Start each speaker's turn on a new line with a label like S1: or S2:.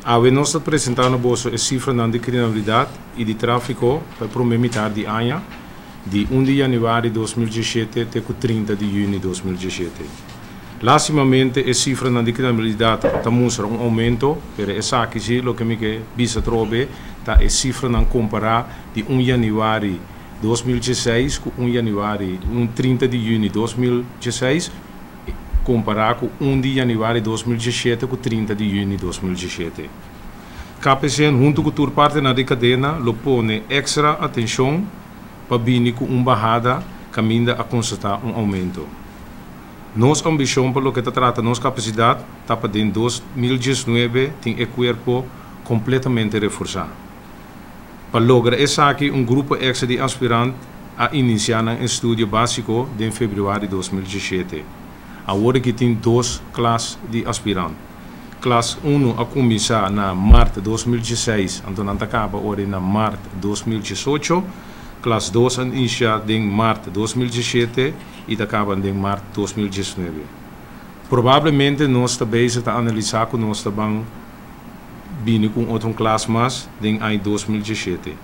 S1: Nós estamos apresentando a cifra de criminalidade e de tráfico para a primeira metade de ano, de 1 de janeiro de 2017 até 30 de junho de 2017. Lastimamente, a cifra de criminalidade está mostrando aumento, mas essa aqui é o que me visa trobe, tá a cifra não comparar de 1 de janeiro de 2016 com 30 de junho de 2016, comparar com 1 de janeiro de 2017 com 30 de junho de 2017. KPCN, junto com toda parte na cadena, lo põe extra atenção para vir com uma barrada caminha a constatar aumento. Nossa ambição para o que trata nossa capacidade está para em 2019 tem o corpo completamente reforçado. Para lograr essa aqui, grupo extra de aspirantes a iniciar um estudo básico em fevereiro de 2017. Agora que tem 2 classes de aspirantes. Classe 1 a começar na março de 2016, então acaba agora na março de 2018. Classe 2 a iniciar em março de 2017 e acaba em março de 2019. Provavelmente nós também estamos a analisar que nós estamos vindo com outra classe mais em 2017.